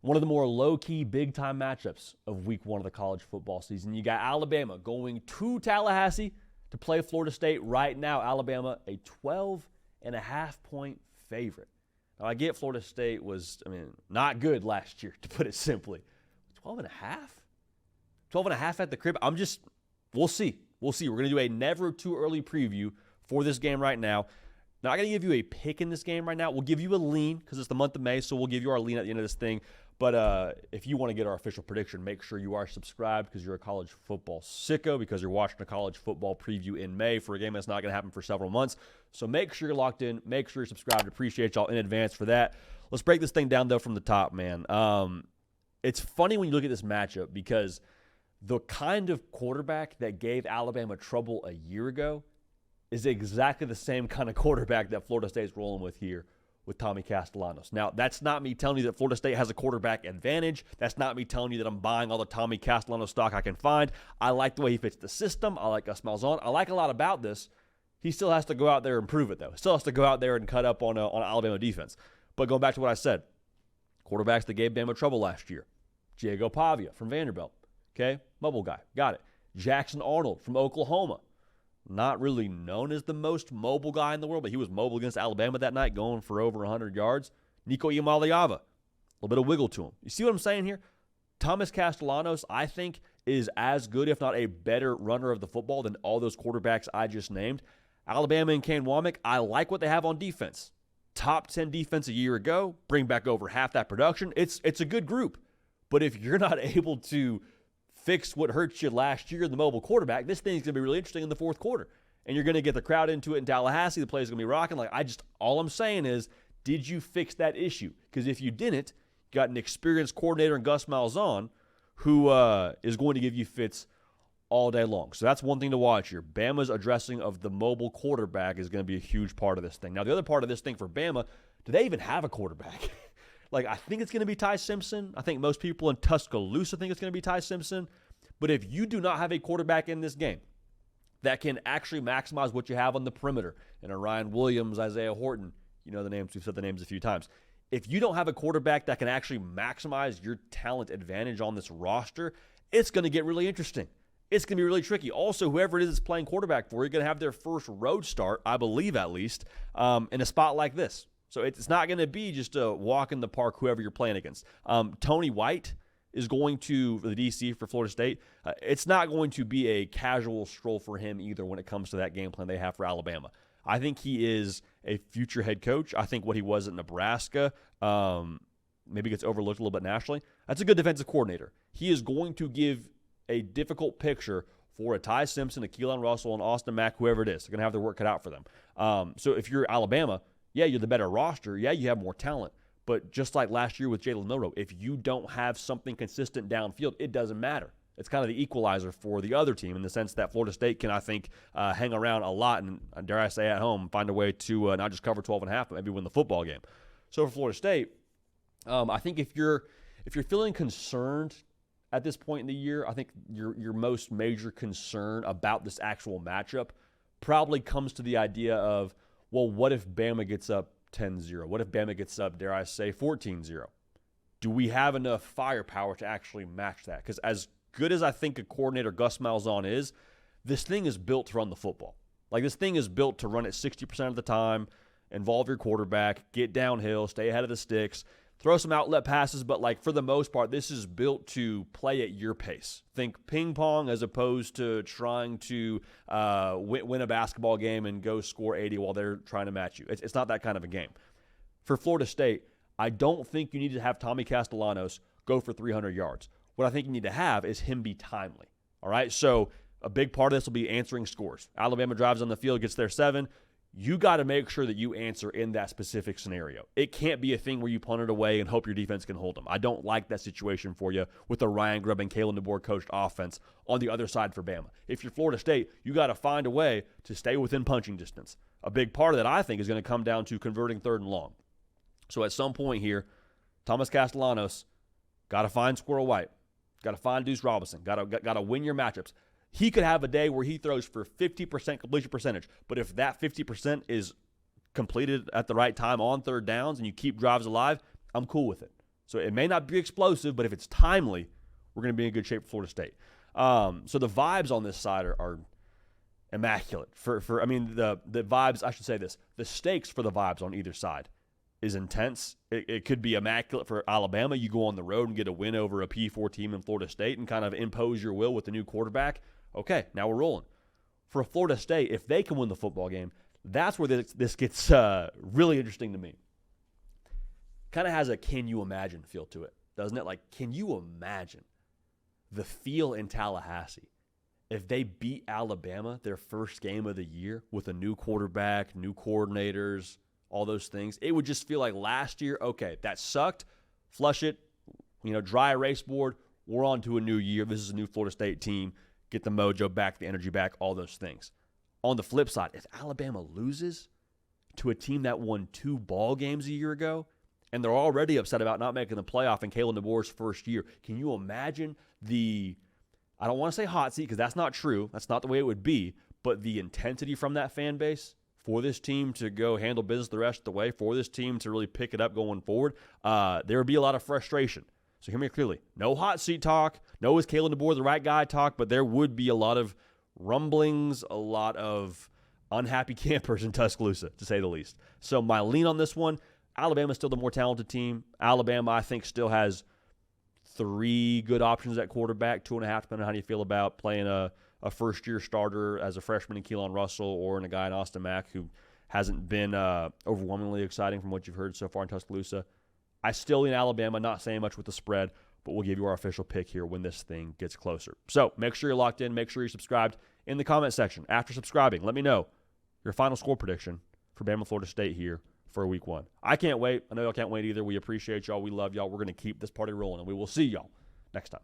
one of the more low-key, big-time matchups of week one of the college football season. You got Alabama going to Tallahassee to play Florida State right now. Alabama, a 12.5-point favorite. Now, I get Florida State was, not good last year, to put it simply. 12.5? 12.5 at the crib? We'll see. We'll see. We're going to do a never too early preview for this game right now. Not going to give you a pick in this game right now. We'll give you a lean because it's the month of May, so we'll give you our lean at the end of this thing. But if you want to get our official prediction, make sure you are subscribed because you're a college football sicko, because you're watching a college football preview in May for a game that's not going to happen for several months. So make sure you're locked in. Make sure you're subscribed. Appreciate y'all in advance for that. Let's break this thing down, though, from the top, man. It's funny when you look at this matchup because the kind of quarterback that gave Alabama trouble a year ago is exactly the same kind of quarterback that Florida State's rolling with here with Tommy Castellanos. Now, that's not me telling you that Florida State has a quarterback advantage. That's not me telling you that I'm buying all the Tommy Castellanos stock I can find. I like the way he fits the system. I like Gus Malzahn. I like a lot about this. He still has to go out there and prove it, though. He still has to go out there and cut up on Alabama defense. But going back to what I said, quarterbacks that gave Bama trouble last year. Diego Pavia from Vanderbilt. Okay, mobile guy. Got it. Jackson Arnold from Oklahoma. Not really known as the most mobile guy in the world, but he was mobile against Alabama that night, going for over 100 yards. Nico Iamaleava, a little bit of wiggle to him. You see what I'm saying here? Thomas Castellanos, I think, is as good, if not a better runner of the football than all those quarterbacks I just named. Alabama and Kane Womack, I like what they have on defense. Top 10 defense a year ago, bring back over half that production. It's a good group. But if you're not able to fix what hurt you last year in the mobile quarterback, this thing's going to be really interesting in the fourth quarter. And you're going to get the crowd into it in Tallahassee. The play's going to be rocking. All I'm saying is, did you fix that issue? Because if you didn't, you got an experienced coordinator in Gus Malzahn who is going to give you fits all day long. So that's one thing to watch here. Bama's addressing of the mobile quarterback is going to be a huge part of this thing. Now, the other part of this thing for Bama, do they even have a quarterback? I think it's going to be Ty Simpson. I think most people in Tuscaloosa think it's going to be Ty Simpson. But if you do not have a quarterback in this game that can actually maximize what you have on the perimeter, and a Ryan Williams, Isaiah Horton, you know the names, we've said the names a few times. If you don't have a quarterback that can actually maximize your talent advantage on this roster, it's going to get really interesting. It's going to be really tricky. Also, whoever it is that's playing quarterback for you, going to have their first road start, I believe at least, in a spot like this. So it's not going to be just a walk in the park, whoever you're playing against. Tony White is going to, for the DC for Florida State, it's not going to be a casual stroll for him either when it comes to that game plan they have for Alabama. I think he is a future head coach. I think what he was at Nebraska maybe gets overlooked a little bit nationally. That's a good defensive coordinator. He is going to give a difficult picture for a Ty Simpson, a Keelan Russell, and Austin Mack, whoever it is. They're going to have their work cut out for them. So if you're Alabama, yeah, you're the better roster. Yeah, you have more talent. But just like last year with Jalen Milroe, if you don't have something consistent downfield, it doesn't matter. It's kind of the equalizer for the other team in the sense that Florida State can, I think, hang around a lot and, dare I say, at home, find a way to not just cover 12.5, but maybe win the football game. So for Florida State, I think if you're feeling concerned at this point in the year, I think your most major concern about this actual matchup probably comes to the idea of, well, what if Bama gets up 10-0? What if Bama gets up, dare I say, 14-0? Do we have enough firepower to actually match that? Because as good as I think a coordinator Gus Malzahn is, this thing is built to run the football. This thing is built to run it 60% of the time, involve your quarterback, get downhill, stay ahead of the sticks, throw some outlet passes, but for the most part, this is built to play at your pace. Think ping pong as opposed to trying to win a basketball game and go score 80 while they're trying to match you. It's not that kind of a game. For Florida State, I don't think you need to have Tommy Castellanos go for 300 yards. What I think you need to have is him be timely. All right, so a big part of this will be answering scores. Alabama drives on the field, gets their 7. You got to make sure that you answer in that specific scenario. It can't be a thing where you punt it away and hope your defense can hold them. I don't like that situation for you with the Ryan Grubb and Kalen DeBoer coached offense on the other side for Bama. If you're Florida State, you got to find a way to stay within punching distance. A big part of that, I think, is going to come down to converting 3rd and long. So at some point here, Thomas Castellanos got to find Squirrel White, got to find Deuce Robinson, got to win your matchups. He could have a day where he throws for 50% completion percentage, but if that 50% is completed at the right time on 3rd downs and you keep drives alive, I'm cool with it. So it may not be explosive, but if it's timely, we're going to be in good shape for Florida State. So the vibes on this side are immaculate. The vibes, I should say this, the stakes for the vibes on either side is intense. It could be immaculate for Alabama. You go on the road and get a win over a P4 team in Florida State and kind of impose your will with the new quarterback. Okay, now we're rolling. For Florida State, if they can win the football game, that's where this gets really interesting to me. Kind of has a can you imagine feel to it, doesn't it? Like, can you imagine the feel in Tallahassee if they beat Alabama their first game of the year with a new quarterback, new coordinators, all those things? It would just feel like last year, okay, that sucked. Flush it, dry erase board. We're on to a new year. This is a new Florida State team. Get the mojo back, the energy back, all those things. On the flip side, if Alabama loses to a team that won 2 ball games a year ago, and they're already upset about not making the playoff in Kalen DeBoer's first year, can you imagine I don't want to say hot seat because that's not true. That's not the way it would be. But the intensity from that fan base for this team to go handle business the rest of the way, for this team to really pick it up going forward, there would be a lot of frustration. So hear me clearly. No hot seat talk. No, is Kalen DeBoer the right guy talk, but there would be a lot of rumblings, a lot of unhappy campers in Tuscaloosa, to say the least. So my lean on this one, Alabama's still the more talented team. Alabama, I think, still has 3 good options at quarterback, 2.5, depending on how you feel about playing a first-year starter as a freshman in Keelan Russell or in a guy in Austin Mack who hasn't been overwhelmingly exciting from what you've heard so far in Tuscaloosa. I still lean Alabama, not saying much with the spread, but we'll give you our official pick here when this thing gets closer. So make sure you're locked in. Make sure you're subscribed in the comment section. After subscribing, let me know your final score prediction for Bama Florida State here for week 1. I can't wait. I know y'all can't wait either. We appreciate y'all. We love y'all. We're going to keep this party rolling, and we will see y'all next time.